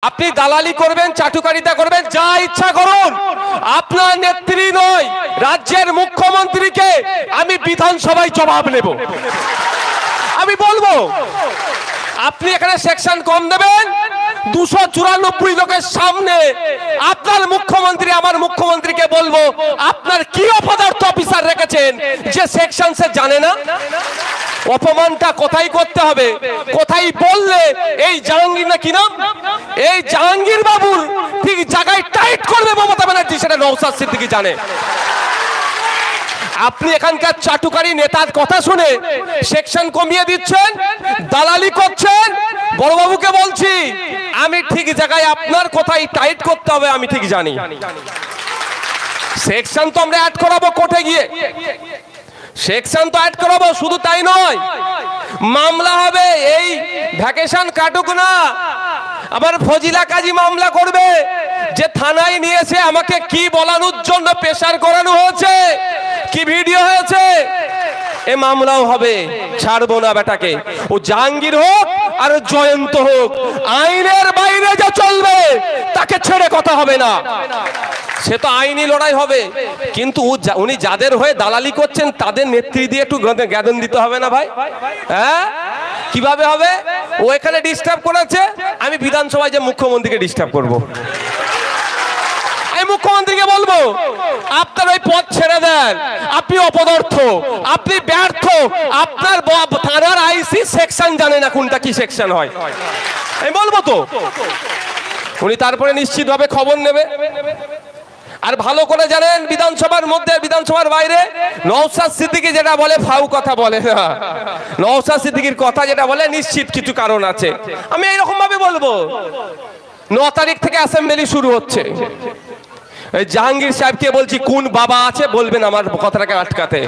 আপনি দালালি করবেন, চাটুকারিতা করবেন, যা ইচ্ছা করুন। আপনার নেত্রী নয়, রাজ্যের মুখ্যমন্ত্রীকে আমি বিধানসভায় জবাব নেব। আমি বলবো আপনি এখানে সেকশন কম দেবেন, 294 লোকের সামনে আপনার মুখ্যমন্ত্রী আমার মুখ্যমন্ত্রীকে বলবো আপনার কি অপদার্থ অফিসার রেখেছেন যে সেকশন সে জানে না। অপমানটা কোথায় করতে হবে, কোথায় বললে এই জাহাঙ্গীর না কি নাম, এই জাহাঙ্গীর বাবুর ঠিক জায়গায় টাইট করবে মমতা ব্যানার্জি, সেটা নওশাদ সিদ্দিকী জানে। আপনি এখানকার চাটুকারী নেতার কথা শুনে সেকশন কমিয়ে দিচ্ছেন, দালালি করছেন। বড়বাবুকে বলছি আমি ঠিক জায়গায় আপনার কোথায় টাইট করতে হবে আমি ঠিক জানি। সেকশন তো আমরা অ্যাড করাবো কোর্টে গিয়ে, সেকশন তো অ্যাড করাবো। শুধু তাই নয়, মামলা হবে। এই ভ্যাকেশন কাটুক না, আবার ফজিলা কাজী মামলা করবে যে থানায় নিয়েছে আমাকে কি বলানোর জন্য প্রেসার করানো হয়েছে, কি ভিডিও হয়েছে, এ মামলাও হবে। ছাড়বো না বেটাকে, ও জাহাঙ্গীর হোক আর জয়ন্ত হোক, আইনের বাইরে যা চলবে তাকে ছেড়ে কথা হবে না। সে তো আইনি লড়াই হবে, কিন্তু উনি যাদের হয়ে দালালি করছেন তাদের নেত্রী দিয়ে একটু জ্ঞান দিতে হবে না ভাই? হ্যাঁ, কিভাবে হবে? ও এখানে ডিস্টার্ব করেছে, আমি বিধানসভায় যে মুখ্যমন্ত্রীকে ডিস্টার্ব করব। আমি মুখ্যমন্ত্রীকে বলবো আপনার ওই পদ ছেড়ে দেন, আপনি অপদার্থ, আপনি ব্যর্থ, আপনার থানার আইসি সেকশন জানে না কোনটা কি সেকশন হয়। আমি বলবো তো, উনি তারপরে নিশ্চিতভাবে খবর নেবে। আর ভালো করে জানেন বিধানসভার মধ্যে বিধানসভার বাইরে নওশাদ সিদ্দিকী যেটা বলে ফাউ কথা বলে না। নওশাদ সিদ্দিকীর কথা যেটা বলে নিশ্চিত কিছু কারণ আছে। আমি এইরকম ভাবে বলবো, 9 তারিখ থেকে অ্যাসেম্বলি শুরু হচ্ছে। জাহাঙ্গীর সাহেবকে বলছি কোন বাবা আছে বলবেন আমার কথাটাকে আটকাতে।